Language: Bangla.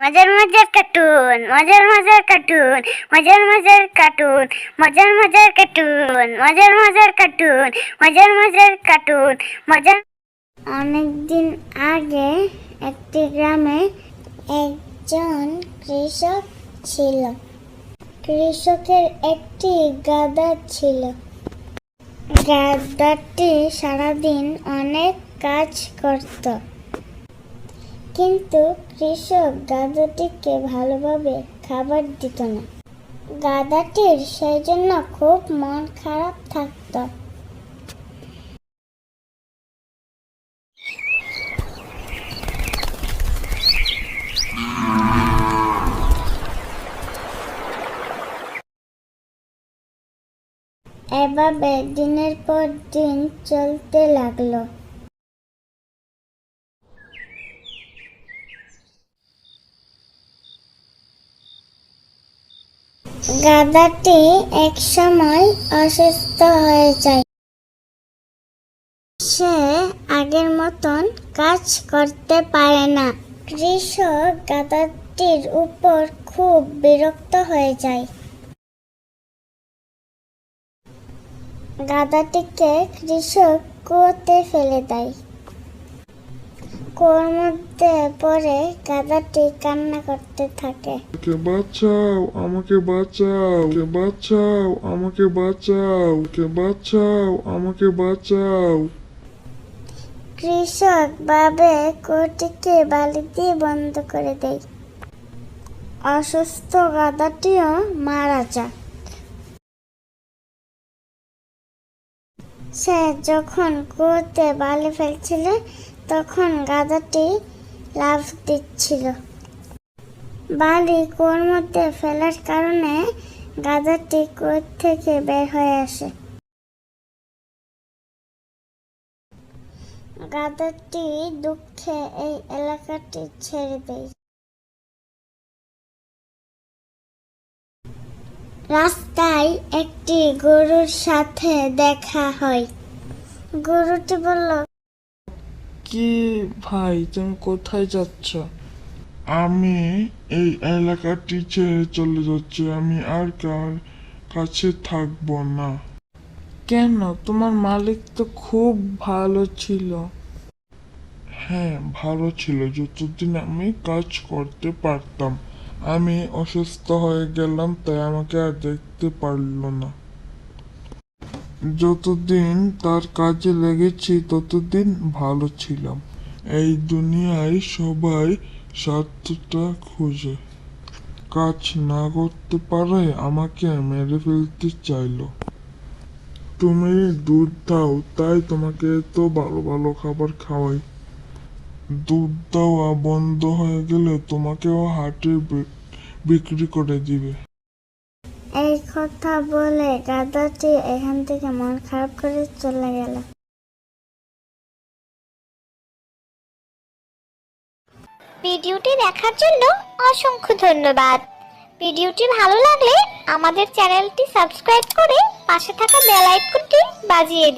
মজার মজার কার্টুন, মজার মজার কার্টুন, মজার মজার কার্টুন, মজার মজার কার্টুন, মজার মজার কার্টুন, মজার মজার কার্টুন, মজার। অনেকদিন আগে একটি গ্রামে একজন কৃষক ছিল। কৃষকের একটি গাধা ছিল। গাধাটি সারাদিন অনেক কাজ করত, কিন্তু কৃষক গাধাটিকে ভালোভাবে খাবার দিত না। গাধাটির সেই জন্য খুব মন খারাপ থাকত। এভাবে দিনের পর দিন চলতে লাগলো। গাধাটি একসময় অসুস্থ হয়ে যায়। সে আগের মতন কাজ করতে পারে না। কৃষক গাধাটির উপর খুব বিরক্ত হয়ে যায়। গাধাটিকে কৃষক কুয়োতে ফেলে দেয়। কুয়োর মধ্যে পড়ে গাধাটি কান্না করতে থাকে। আমাকে বাঁচাও, আমাকে বাঁচাও, বাঁচাও, আমাকে বাঁচাও, বাঁচাও, আমাকে বাঁচাও। কৃষক ভাবে কুয়োটিকে বালি দিয়ে বন্ধ করে দেয়। অসুস্থ গাধাটিও মারা যায়। সে যখন কুয়োতে বালি ফেলছিল, তখন গাধাটি লাফ দিচ্ছিল। বালি কুয়োর মধ্যে ফেলার কারণে গাধাটি কুয়ো থেকে বের হয়ে আসে। গাধাটি দুঃখে এই এলাকাটি ছেড়ে দেয়। রাস্তায় একটি গরুর সাথে দেখা হয়। গরুটি বলল, কি ভাই, তুমি কোথায় যাচ্ছ? আমি এই এলাকাটি ছেড়ে চলে যাচ্ছি। আমি আর কার কাছে থাকবো না। কেন? তোমার মালিক তো খুব ভালো ছিল। হ্যাঁ, ভালো ছিল যতদিন আমি কাজ করতে পারতাম। আমি অসুস্থ হয়ে গেলাম, তাই আমাকে আর দেখতে পারলো না। যতদিন তার কাজে লেগেছি ততদিন ভালো ছিলাম। এই দুনিয়ায় সবাই স্বার্থটা খোঁজে। কাজ না করতে পারে আমাকে মেরে ফেলতে চাইলো। তুমি দুধ দাও, তাই তোমাকে এত ভালো ভালো খাবার খাওয়াই। দুধ দেওয়া বন্ধ হয়ে গেলে তোমাকেও হাটে বিক্রি করে দিবে। এই কথা বলে গাধাটি এখান থেকে মন খারাপ করে চলে গেল। ভিডিওটি দেখার জন্য অসংখ্য ধন্যবাদ। ভিডিওটি ভালো লাগলে আমাদের চ্যানেলটি সাবস্ক্রাইব করে পাশে থাকা বেল আইকনটি বাজিয়ে দিন।